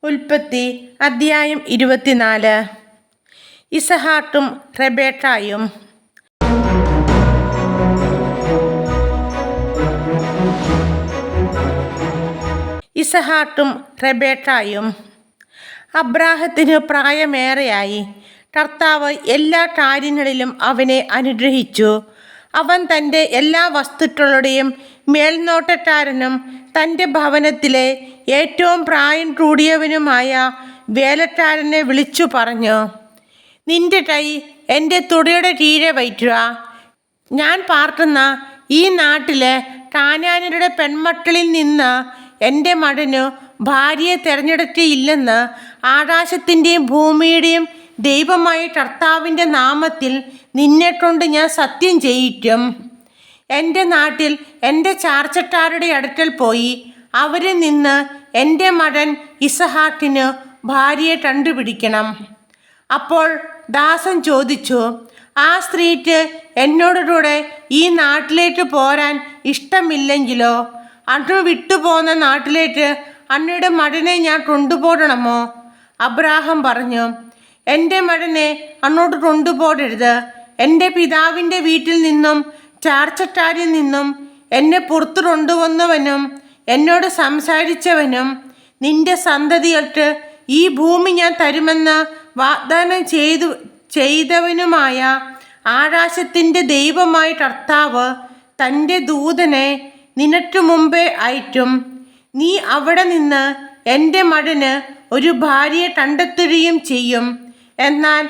ഉൽപ്പത്തി അദ്ധ്യായം 24. ഇസഹാക്കും റെബേക്കായും. ഇസഹാക്കും റെബേക്കായും. അബ്രാഹത്തിന് പ്രായമേറെയായി. കർത്താവ് എല്ലാ കാര്യങ്ങളിലും അവനെ അനുഗ്രഹിച്ചു. അവൻ തൻ്റെ എല്ലാ വസ്തുക്കളുടെയും മേൽനോട്ടക്കാരനും തൻ്റെ ഭവനത്തിലെ ഏറ്റവും പ്രായം കൂടിയവനുമായ വേലക്കാരനെ വിളിച്ചു പറഞ്ഞു, നിന്റെ കൈ എൻ്റെ തുടയുടെ കീഴെ വയ്ക്കുക. ഞാൻ പാർക്കുന്ന ഈ നാട്ടിലെ കാനാന്യരുടെ പെൺമക്കളിൽ നിന്ന് എൻ്റെ മകനു ഭാര്യയെ തിരഞ്ഞെടുക്കുകയില്ലെന്ന് ആകാശത്തിൻ്റെയും ഭൂമിയുടെയും ദൈവമായ കർത്താവിൻ്റെ നാമത്തിൽ നിന്നെക്കൊണ്ട് ഞാൻ സത്യം ചെയ്യിക്കും. എൻ്റെ നാട്ടിൽ എൻ്റെ ചാർച്ചക്കാരുടെ അടുക്കൽ പോയി അവരിൽ നിന്ന് എൻ്റെ മകൻ ഇസഹാക്കിന് ഭാര്യയെ കണ്ടുപിടിക്കണം. അപ്പോൾ ദാസൻ ചോദിച്ചു, ആ സ്ത്രീക്ക് എന്നോടുകൂടെ ഈ നാട്ടിലേക്ക് പോരാൻ ഇഷ്ടമില്ലെങ്കിലോ? അന്ന് വിട്ടുപോകുന്ന നാട്ടിലേക്ക് അന്നയുടെ മകനെ ഞാൻ കൊണ്ടുപോകണമോ? അബ്രാഹാം പറഞ്ഞു, എൻ്റെ മകനെ അങ്ങോട്ട് കൊണ്ടുപോകരുത്. എൻ്റെ പിതാവിൻ്റെ വീട്ടിൽ നിന്നും ചാർച്ചക്കാരിൽ നിന്നും എന്നെ പുറത്തു കൊണ്ടുവന്നവനും എന്നോട് സംസാരിച്ചവനും നിന്റെ സന്തതികൾക്ക് ഈ ഭൂമി ഞാൻ തരുമെന്ന് വാഗ്ദാനം ചെയ്തവനുമായ ആകാശത്തിൻ്റെ ദൈവമായ കർത്താവ് തൻ്റെ ദൂതനെ നിനക്ക് മുമ്പേ അയക്കും. നീ അവിടെ നിന്ന് എൻ്റെ മകന് ഒരു ഭാര്യയെ കണ്ടെത്തുകയും ചെയ്യും. എന്നാൽ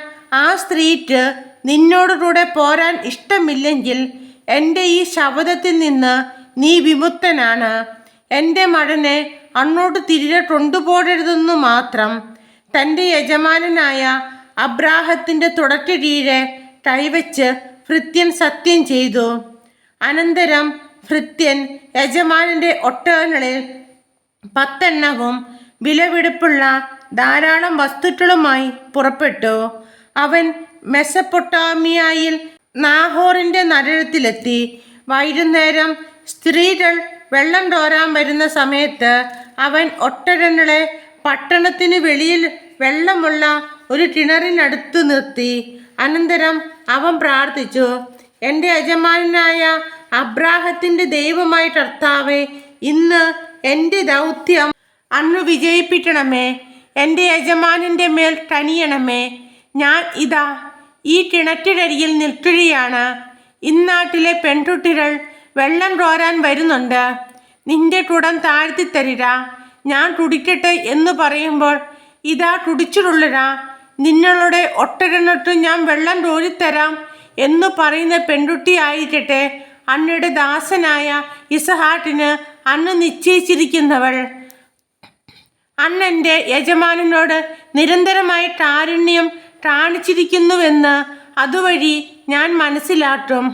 ആ സ്ത്രീക്ക് നിന്നോടുകൂടെ പോരാൻ ഇഷ്ടമില്ലെങ്കിൽ എൻ്റെ ഈ ശപഥത്തിൽ നിന്ന് നീ വിമുക്തനാണ്. എൻ്റെ മകനെ അങ്ങോട്ട് തിരികെ കൊണ്ടുപോകരുതെന്നു മാത്രം. തൻ്റെ യജമാനനായ അബ്രാഹത്തിൻ്റെ തുടക്ക് കീഴെ കൈവച്ച് ഭൃത്യൻ സത്യം ചെയ്തു. അനന്തരം ഭൃത്യൻ യജമാനൻ്റെ ഒട്ടകങ്ങളിൽ 10 എണ്ണവും വിലപിടിപ്പുള്ള ധാരാളം വസ്തുക്കളുമായി പുറപ്പെട്ടു. അവൻ മെസപ്പൊട്ടാമിയയിൽ നാഹോറിൻ്റെ നഗരത്തിലെത്തി. വൈകുന്നേരം സ്ത്രീകൾ വെള്ളം കോരാൻ വരുന്ന സമയത്ത് അവൻ ഒട്ടകങ്ങളെ പട്ടണത്തിന് വെളിയിൽ വെള്ളമുള്ള ഒരു കിണറിനടുത്ത് നിർത്തി. അനന്തരം അവൻ പ്രാർത്ഥിച്ചു, എൻ്റെ യജമാനായ അബ്രാഹത്തിൻ്റെ ദൈവമായ കർത്താവേ, ഇന്ന് എൻ്റെ ദൗത്യം അന്ന് വിജയിപ്പിക്കണമേ. എൻ്റെ യജമാനൻ്റെ മേൽ കനിയണമേ. ഞാൻ ഇതാ ഈ കിണറ്റിനരികിൽ നിൽക്കുകയാണ്. ഇന്നാട്ടിലെ പെൺകുട്ടികൾ വെള്ളം കോരാൻ വരുന്നുണ്ട്. നിന്റെ കുടം താഴ്ത്തി തരിക, ഞാൻ കുടിക്കട്ടെ എന്ന് പറയുമ്പോൾ ഇതാ കുടിച്ചിട്ടുള്ളര, നിങ്ങളുടെ ഒട്ടകങ്ങൾക്ക് ഞാൻ വെള്ളം കോരിത്തരാം എന്ന് പറയുന്ന പെൺകുട്ടി ആയിരിക്കട്ടെ അന്നയുടെ ദാസനായ ഇസഹാക്കിന് അന്ന് നിശ്ചയിച്ചിരിക്കുന്നവൾ. അന്നെൻ്റെ യജമാനനോട് നിരന്തരമായി കാരുണ്യം കാണിച്ചിരിക്കുന്നുവെന്ന് അതുവഴി ഞാൻ മനസ്സിലാക്കും.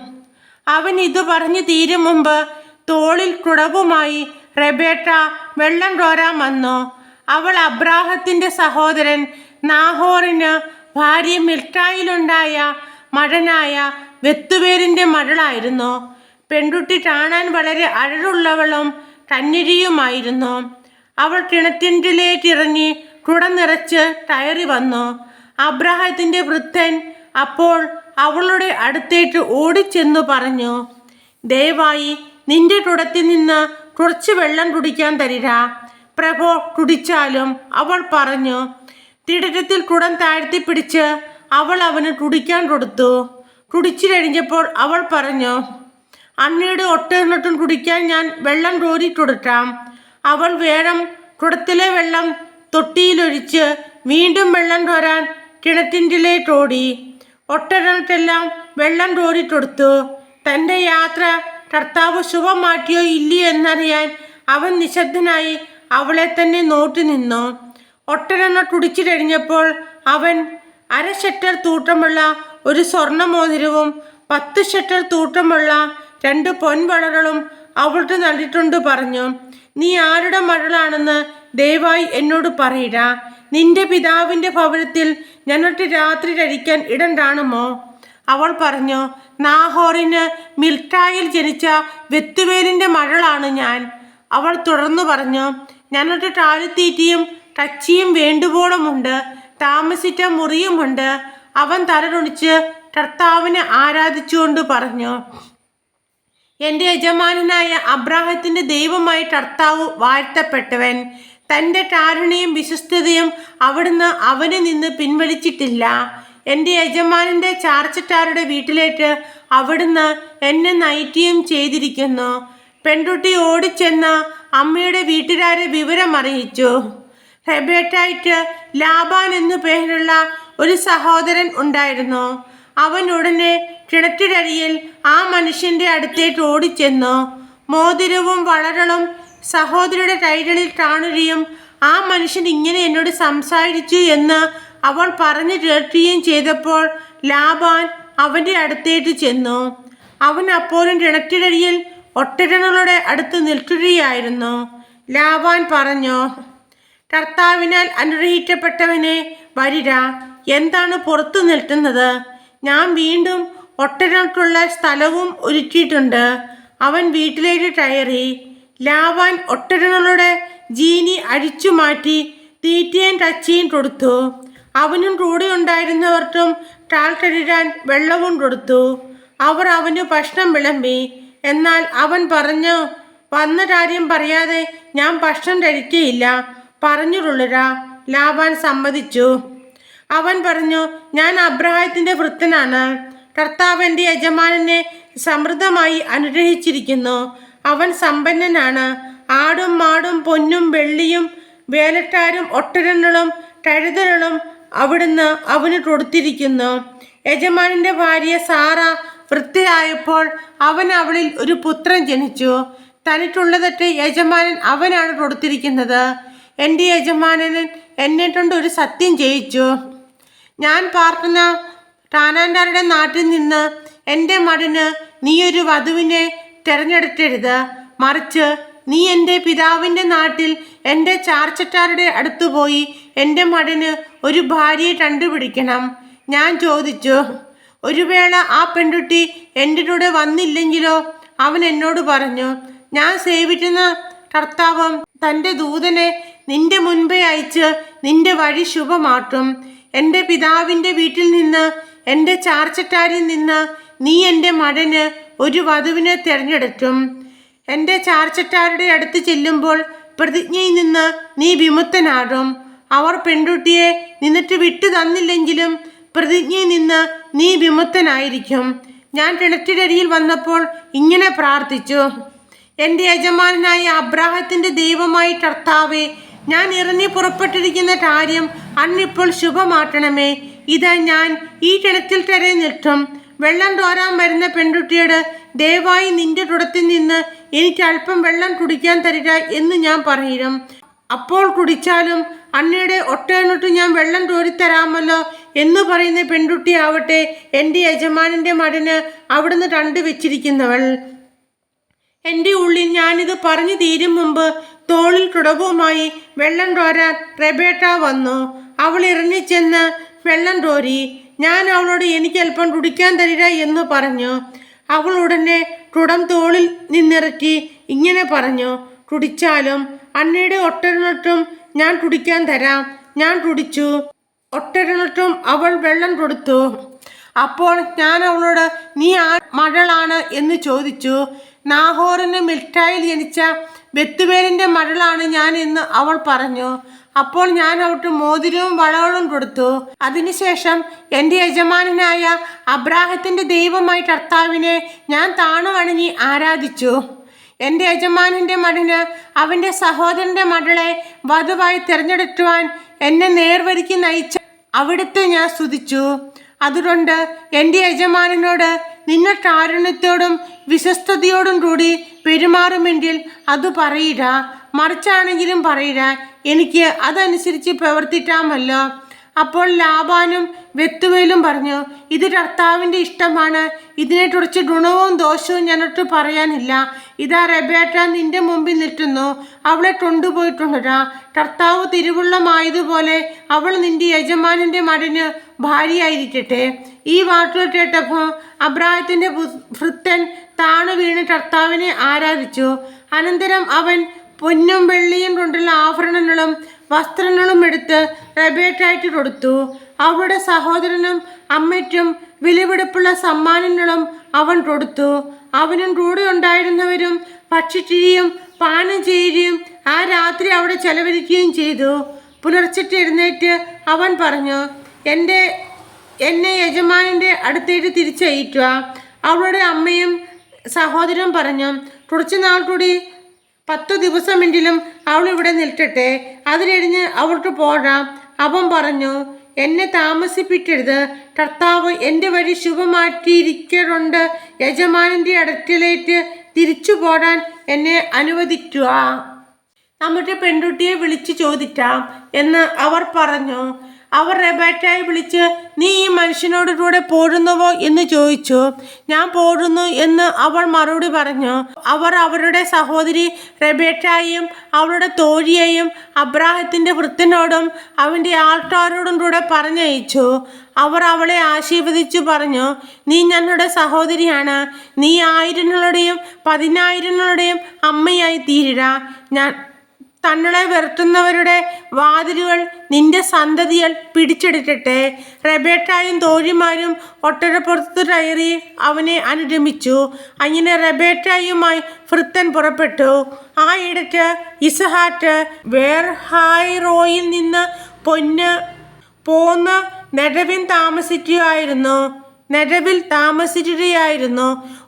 അവൻ ഇതു പറഞ്ഞു തീരും മുമ്പ് തോളിൽ കുടവുമായി റെബേക്ക വെള്ളം കോരാൻ വന്നു. അവൾ അബ്രാഹത്തിൻ്റെ സഹോദരൻ നാഹോറിന് ഭാര്യ മിൽക്കായിലുണ്ടായ മകനായ വെത്തുവേലിൻ്റെ മകളായിരുന്നു. പെൺകുട്ടി കാണാൻ വളരെ അഴകുള്ളവളും കന്യകയുമായിരുന്നു. അവൾ കിണറ്റിലേക്ക് ഇറങ്ങി കുടം നിറച്ച് കയറി വന്നു. അബ്രാഹത്തിൻ്റെ വൃദ്ധൻ അപ്പോൾ അവളുടെ അടുത്തേക്ക് ഓടിച്ചെന്നു പറഞ്ഞു, ദയവായി നിന്റെ കുടത്തിൽ നിന്ന് കുറച്ച് വെള്ളം കുടിക്കാൻ തരിക. പ്രഭോ, കുടിച്ചാലും. അവൾ പറഞ്ഞു. തിടകത്തിൽ കുടം താഴ്ത്തി പിടിച്ച് അവൾ അവന് കുടിക്കാൻ കൊടുത്തു. കുടിച്ചു കഴിഞ്ഞപ്പോൾ അവൾ പറഞ്ഞു, അന്നയുടെ ഒട്ടകങ്ങൾക്കും കുടിക്കാൻ ഞാൻ വെള്ളം കോരി കൊടുക്കാം. അവൾ വേഗം കുടത്തിലെ വെള്ളം തൊട്ടിയിലൊഴിച്ച് വീണ്ടും വെള്ളം കോരാൻ കിണറ്റിൻ്റിലേക്ക് ഓടി. ഒട്ടകങ്ങൾക്കെല്ലാം വെള്ളം കോരി കൊടുത്തു. തൻ്റെ യാത്ര കർത്താവ് ശുഭമാക്കിയോ ഇല്ലയോ എന്നറിയാൻ അവൻ നിശബ്ദനായി അവളെ തന്നെ നോക്കി നിന്നു. ഒട്ടകങ്ങൾ കുടിച്ചു കഴിഞ്ഞപ്പോൾ അവൻ 1/2 ഷെക്കൽ തൂക്കമുള്ള ഒരു സ്വർണ്ണമോതിരവും 10 ഷെക്കൽ തൂക്കമുള്ള 2 പൊൻവളകളും അവൾക്ക് നൽകിക്കൊണ്ട് പറഞ്ഞു, നീ ആരുടെ മകളാണെന്ന് ദയവായി എന്നോട് പറയുക. നിന്റെ പിതാവിൻ്റെ ഭവനത്തിൽ ഞങ്ങൾക്ക് രാത്രി കഴിക്കാൻ ഇടം കാണുമോ? അവൾ പറഞ്ഞു, നാഹോറിന് മിൽക്കായിൽ ജനിച്ച വെത്തുവേലിൻ്റെ മകളാണ് ഞാൻ. അവൾ തുടർന്നു പറഞ്ഞു, ഞങ്ങൾക്ക് കാലിത്തീറ്റയും ടച്ചിയും വേണ്ടുവോളമുണ്ട്, താമസിച്ച മുറിയുമുണ്ട്. അവൻ തലകുനിച്ച് കർത്താവിനെ ആരാധിച്ചുകൊണ്ട് പറഞ്ഞു, എൻ്റെ യജമാനനായ അബ്രാഹത്തിൻ്റെ ദൈവമായ കർത്താവ് വാഴ്ത്തപ്പെട്ടവൻ. തൻ്റെ കാരുണ്യവും വിശ്വസ്തതയും അവിടുന്ന് അവനിൽ നിന്ന് പിൻവലിച്ചിട്ടില്ല. എൻ്റെ യജമാനൻ്റെ ചാർച്ചക്കാരുടെ വീട്ടിലേക്ക് അവിടുന്ന് എന്നെ നയിക്കുകയും ചെയ്തിരിക്കുന്നു. പെൺകുട്ടി ഓടിച്ചെന്ന് അമ്മയുടെ വീട്ടുകാരെ വിവരമറിയിച്ചു. റെബേക്കായ്ക്ക് ലാബാൻ എന്നു പേരുള്ള ഒരു സഹോദരൻ ഉണ്ടായിരുന്നു. അവൻ ഉടനെ കിണറ്റിനടിയിൽ ആ മനുഷ്യൻ്റെ അടുത്തേക്ക് ഓടിച്ചെന്നു. മോതിരവും വളകളും സഹോദരിയുടെ കൈകളിൽ കാണുകയും ആ മനുഷ്യൻ ഇങ്ങനെ എന്നോട് സംസാരിച്ചു എന്ന് അവൾ പറഞ്ഞു കേൾക്കുകയും ചെയ്തപ്പോൾ ലാബാൻ അവൻ്റെ അടുത്തേക്ക് ചെന്നു. അവൻ അപ്പോഴും കിണറ്റിനടിയിൽ ഒട്ടകങ്ങളുടെ അടുത്ത് നിൽക്കുകയായിരുന്നു. ലാബാൻ പറഞ്ഞു, കർത്താവിനാൽ അനുഗ്രഹിക്കപ്പെട്ടവനെ, വരിക. എന്താണ് പുറത്തു നിൽക്കുന്നത്? ഞാൻ വീണ്ടും ഒട്ടകങ്ങൾക്കുള്ള സ്ഥലവും ഒരുക്കിയിട്ടുണ്ട്. അവൻ വീട്ടിലേക്ക് കയറി. ലാബാൻ ഒട്ടകങ്ങളുടെ ജീനി അഴിച്ചു മാറ്റി തീറ്റയും കച്ചിയും കൊടുത്തു. അവനും കൂടെ ഉണ്ടായിരുന്നവർക്കും കാൽ കഴുകാൻ വെള്ളവും കൊടുത്തു. അവർ അവന് ഭക്ഷണം വിളമ്പി. എന്നാൽ അവൻ പറഞ്ഞു, വന്ന കാര്യം പറയാതെ ഞാൻ ഭക്ഷണം കഴിക്കുകയില്ല. പറഞ്ഞുകൊള്ളുക. ലാബാൻ സമ്മതിച്ചു. അവൻ പറഞ്ഞു, ഞാൻ അബ്രാഹത്തിൻ്റെ വൃത്തനാണ്. കർത്താവ് എൻ്റെ യജമാനനെ സമൃദ്ധമായി അനുഗ്രഹിച്ചിരിക്കുന്നു. അവൻ സമ്പന്നനാണ്. ആടും മാടും പൊന്നും വെള്ളിയും വേലക്കാരും ഒട്ടകങ്ങളും കഴുതകളും അവിടുന്ന് അവന് കൊടുത്തിരിക്കുന്നു. യജമാനൻ്റെ ഭാര്യ സാറ വൃദ്ധയായപ്പോൾ അവൻ അവളിൽ ഒരു പുത്രൻ ജനിച്ചു. തനിക്കുള്ളതൊക്കെ യജമാനൻ അവനാണ് കൊടുത്തിരിക്കുന്നത്. എൻ്റെ യജമാനൻ എന്നെ കൊണ്ട് ഒരു സത്യം ചെയ്യിച്ചു. ഞാൻ പാർക്കുന്ന കാനാന്യരുടെ നാട്ടിൽ നിന്ന് എൻ്റെ മകന് നീ ഒരു വധുവിനെ തിരഞ്ഞെടുക്കരുത്. മറിച്ച് നീ എൻ്റെ പിതാവിൻ്റെ നാട്ടിൽ എൻ്റെ ചാർച്ചക്കാരുടെ അടുത്ത് പോയി എൻ്റെ മകന് ഒരു ഭാര്യയെ കണ്ടുപിടിക്കണം. ഞാൻ ചോദിച്ചു, ഒരു വേള ആ പെൺകുട്ടി എൻ്റെ കൂടെ വന്നില്ലെങ്കിലോ? അവൻ എന്നോട് പറഞ്ഞു, ഞാൻ സേവിക്കുന്ന കർത്താവ് തൻ്റെ ദൂതനെ നിന്റെ മുൻപേ അയച്ച് നിന്റെ വഴി ശുഭമാക്കും. എൻ്റെ പിതാവിൻ്റെ വീട്ടിൽ നിന്ന്, എൻ്റെ ചാർച്ചക്കാരിൽ നിന്ന് നീ എൻ്റെ മകന് ഒരു വധുവിനെ തിരഞ്ഞെടുക്കും. എൻ്റെ ചാർച്ചക്കാരുടെ അടുത്ത് ചെല്ലുമ്പോൾ പ്രതിജ്ഞയിൽ നിന്ന് നീ വിമുക്തനാകും. അവർ പെൺകുട്ടിയെ നിന്നിട്ട് വിട്ടു തന്നില്ലെങ്കിലും പ്രതിജ്ഞയിൽ നിന്ന് നീ വിമുക്തനായിരിക്കും. ഞാൻ കിണറ്റിനരിയിൽ വന്നപ്പോൾ ഇങ്ങനെ പ്രാർത്ഥിച്ചു, എൻ്റെ യജമാനായ അബ്രാഹത്തിൻ്റെ ദൈവമായി കർത്താവേ, ഞാൻ ഇറങ്ങി പുറപ്പെട്ടിരിക്കുന്ന കാര്യം അന്നിപ്പോൾ ശുഭമാക്കണമേ. ഇതാ ഞാൻ ഈ കിണറ്റിൽ കരയിൽ നിൽക്കും. വെള്ളം കോരാൻ വരുന്ന പെൺകുട്ടിയോട് ദയവായി നിന്റെ കുടത്തിൽ നിന്ന് എനിക്ക് അല്പം വെള്ളം കുടിക്കാൻ തരിക എന്ന് ഞാൻ പറയും. അപ്പോൾ കുടിച്ചാലും അന്നയുടെ ഒട്ടകങ്ങൾക്ക് ഞാൻ വെള്ളം കോരിത്തരാമല്ലോ എന്ന് പറയുന്ന പെൺകുട്ടിയാവട്ടെ എൻ്റെ യജമാനൻ്റെ മകന് അവിടുന്ന് കണ്ടുവച്ചിരിക്കുന്നവൾ. എൻ്റെ ഉള്ളിൽ ഞാനിത് പറഞ്ഞു തീരും മുമ്പ് തോളിൽ കുടവുമായി വെള്ളം കോരാൻ റെബേക്ക വന്നു. അവൾ ഇറങ്ങിച്ചെന്ന് വെള്ളം കോരി. ഞാൻ അവളോട് എനിക്ക് അല്പം കുടിക്കാൻ തരിക എന്ന് പറഞ്ഞു. അവൾ ഉടനെ കുടം തോളിൽ നിന്നിറക്കി ഇങ്ങനെ പറഞ്ഞു, കുടിച്ചാലും അന്നയുടെ ഒട്ടകങ്ങൾക്കും ഞാൻ കുടിക്കാൻ തരാം. ഞാൻ കുടിച്ചു. ഒട്ടകങ്ങൾക്കും അവൾ വെള്ളം കൊടുത്തു. അപ്പോൾ ഞാൻ അവളോട് നീ ആ മകളാണ് എന്ന് ചോദിച്ചു. നാഹോറിന് മിൽക്കായിൽ ജനിച്ച ബെത്തുവേലിൻ്റെ മകളാണ് ഞാൻ എന്ന് അവൾ പറഞ്ഞു. അപ്പോൾ ഞാൻ അവൾക്ക് മോതിരവും വളകളും കൊടുത്തു. അതിനുശേഷം എൻ്റെ യജമാനനായ അബ്രാഹത്തിൻ്റെ ദൈവമായി കർത്താവിനെ ഞാൻ താണുവണങ്ങി ആരാധിച്ചു. എൻ്റെ യജമാനൻ്റെ മകന് അവൻ്റെ സഹോദരൻ്റെ മകളെ വധുവായി തിരഞ്ഞെടുക്കുവാൻ എന്നെ നേർവഴിക്ക് നയിച്ച അവിടുത്തെ ഞാൻ സ്തുതിച്ചു. അതുകൊണ്ട് എൻ്റെ യജമാനനോട് നിങ്ങൾ കാരുണ്യത്തോടും വിശ്വസ്തയോടും കൂടി പെരുമാറുമെങ്കിൽ അത് പറയുക. മറിച്ചാണെങ്കിലും പറയുക, എനിക്ക് അതനുസരിച്ച് പ്രവർത്തിക്കാമല്ലോ. അപ്പോൾ ലാബാനും ബെത്തുവേലും പറഞ്ഞു, ഇത് കർത്താവിൻ്റെ ഇഷ്ടമാണ്. ഇതിനെക്കുറിച്ച് ഗുണവും ദോഷവും ഞങ്ങൾക്ക് പറയാനില്ല. ഇതാ റെബേക്ക നിന്റെ മുമ്പിൽ നിൽക്കുന്നു. അവളെ കൊണ്ടുപോയിട്ടുണ്ടോ? കർത്താവ് തിരുവുള്ളമായതുപോലെ അവൾ നിന്റെ യജമാനൻ്റെ മകന് ഭാര്യയായിരിക്കട്ടെ. ഈ വാക്കുകൾ കേട്ടപ്പോൾ അബ്രാഹത്തിൻ്റെ ഭൃത്യൻ താണു വീണ് കർത്താവിനെ ആരാധിച്ചു. അനന്തരം അവൻ പൊന്നും വെള്ളിയും കൊണ്ടുള്ള ആഭരണങ്ങളും വസ്ത്രങ്ങളും എടുത്ത് റെബേക്കായ്ക്ക് കൊടുത്തു. അവളുടെ സഹോദരനും അമ്മയ്ക്കും വിലപിടിപ്പുള്ള സമ്മാനങ്ങളും അവൻ കൊടുത്തു. അവനും കൂടെ ഉണ്ടായിരുന്നവരും ഭക്ഷിക്കുകയും പാനം ചെയ്യുകയും ആ രാത്രി അവിടെ ചെലവഴിക്കുകയും ചെയ്തു. പുലർച്ചയ്ക്ക് എഴുന്നേറ്റ് അവൻ പറഞ്ഞു, എന്നെ യജമാനൻ്റെ അടുത്തേക്ക് തിരിച്ചയക്കുക. അവളുടെ അമ്മയും സഹോദരൻ പറഞ്ഞു, കുറച്ചു നാൾ കൂടി 10 ദിവസമെങ്കിലും അവൾ ഇവിടെ നിൽക്കട്ടെ, അത് കഴിഞ്ഞ് അവൾക്ക് പോകാം. അവൻ പറഞ്ഞു, എന്നെ താമസിപ്പിക്കരുത്. കർത്താവ് എൻ്റെ വഴി ശുഭമാക്കിയിരിക്കുന്നുണ്ട്. യജമാനൻ്റെ അടുക്കലേക്ക് തിരിച്ചു പോകാൻ എന്നെ അനുവദിക്കുക. നമ്മുടെ പെൺകുട്ടിയെ വിളിച്ചു ചോദിക്കാം എന്ന് അവർ പറഞ്ഞു. അവർ റെബേക്കയെ വിളിച്ച്, നീ ഈ മനുഷ്യനോട് കൂടെ പോരുന്നുവോ എന്ന് ചോദിച്ചു. ഞാൻ പോരുന്നു എന്ന് അവൾ മറുപടി പറഞ്ഞു. അവർ അവരുടെ സഹോദരി റെബേക്കയെയും അവളുടെ തോഴിയെയും അബ്രാഹത്തിൻ്റെ വൃദ്ധനോടും അവൻ്റെ ആൾക്കാരോടും കൂടെ പറഞ്ഞയച്ചു. അവർ അവളെ ആശീർവദിച്ചു പറഞ്ഞു, നീ ഞങ്ങളുടെ സഹോദരിയാണ്. നീ 1000ങ്ങളുടെയും 10,000ങ്ങളുടെയും അമ്മയായി തീരുക. തങ്ങളെ വെറുത്തുന്നവരുടെ വാതിലുകൾ നിന്റെ സന്തതികൾ പിടിച്ചെടുക്കട്ടെ. റെബേക്കയും തോഴിമാരും ഒട്ടകപ്പുറത്ത് കയറി അവനെ അനുഗമിച്ചു. അങ്ങനെ റെബേക്കയുമായി വൃദ്ധൻ പുറപ്പെട്ടു. ആ ഇടയ്ക്ക് ഇസഹാക്ക് ബേർഹായിറോയിൽ നിന്ന് പോന്ന് നെഗവിൽ താമസിക്കുകയായിരുന്നു.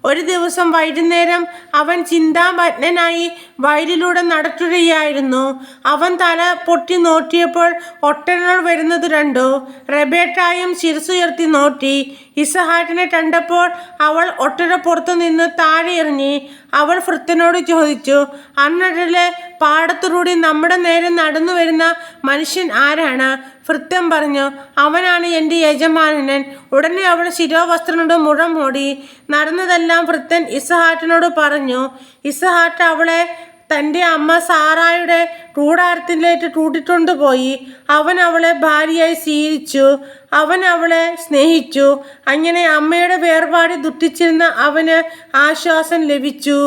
ഒരു ദിവസം വൈകുന്നേരം അവൻ ചിന്താമഗ്നനായി വയലിലൂടെ നടക്കുകയായിരുന്നു. അവൻ തല പൊട്ടി നോക്കിയപ്പോൾ ഒട്ടകങ്ങൾ വരുന്നത് കണ്ടു. റെബേക്കയും ശിരസുയർത്തി നോക്കി. ഇസഹാക്കിനെ കണ്ടപ്പോൾ അവൾ ഒട്ടകപ്പുറത്തു നിന്ന് താഴെ ഇറങ്ങി. അവൾ വൃദ്ധനോട് ചോദിച്ചു, അന്നടലെ പാടത്തുകൂടി നമ്മുടെ നേരെ നടന്നു വരുന്ന മനുഷ്യൻ ആരാണ്? വൃദ്ധൻ പറഞ്ഞു, അവനാണ് എൻ്റെ യജമാനൻ. ഉടനെ അവൾ ശിരോവസ്ത്രനോട് മുഖം മൂടി. നടന്നതെല്ലാം വൃദ്ധൻ ഇസഹാക്കിനോട് പറഞ്ഞു. ഇസഹാക്ക് അവളെ തൻ്റെ അമ്മ സാറായുടെ കൂടാരത്തിലേക്ക് കൂട്ടിക്കൊണ്ടുപോയി. അവൻ അവളെ ഭാര്യയായി സ്വീകരിച്ചു. അവൻ അവളെ സ്നേഹിച്ചു. അങ്ങനെ അമ്മയുടെ വേർപാട് ദുഃഖിച്ചിരുന്ന അവന് ആശ്വാസം ലഭിച്ചു.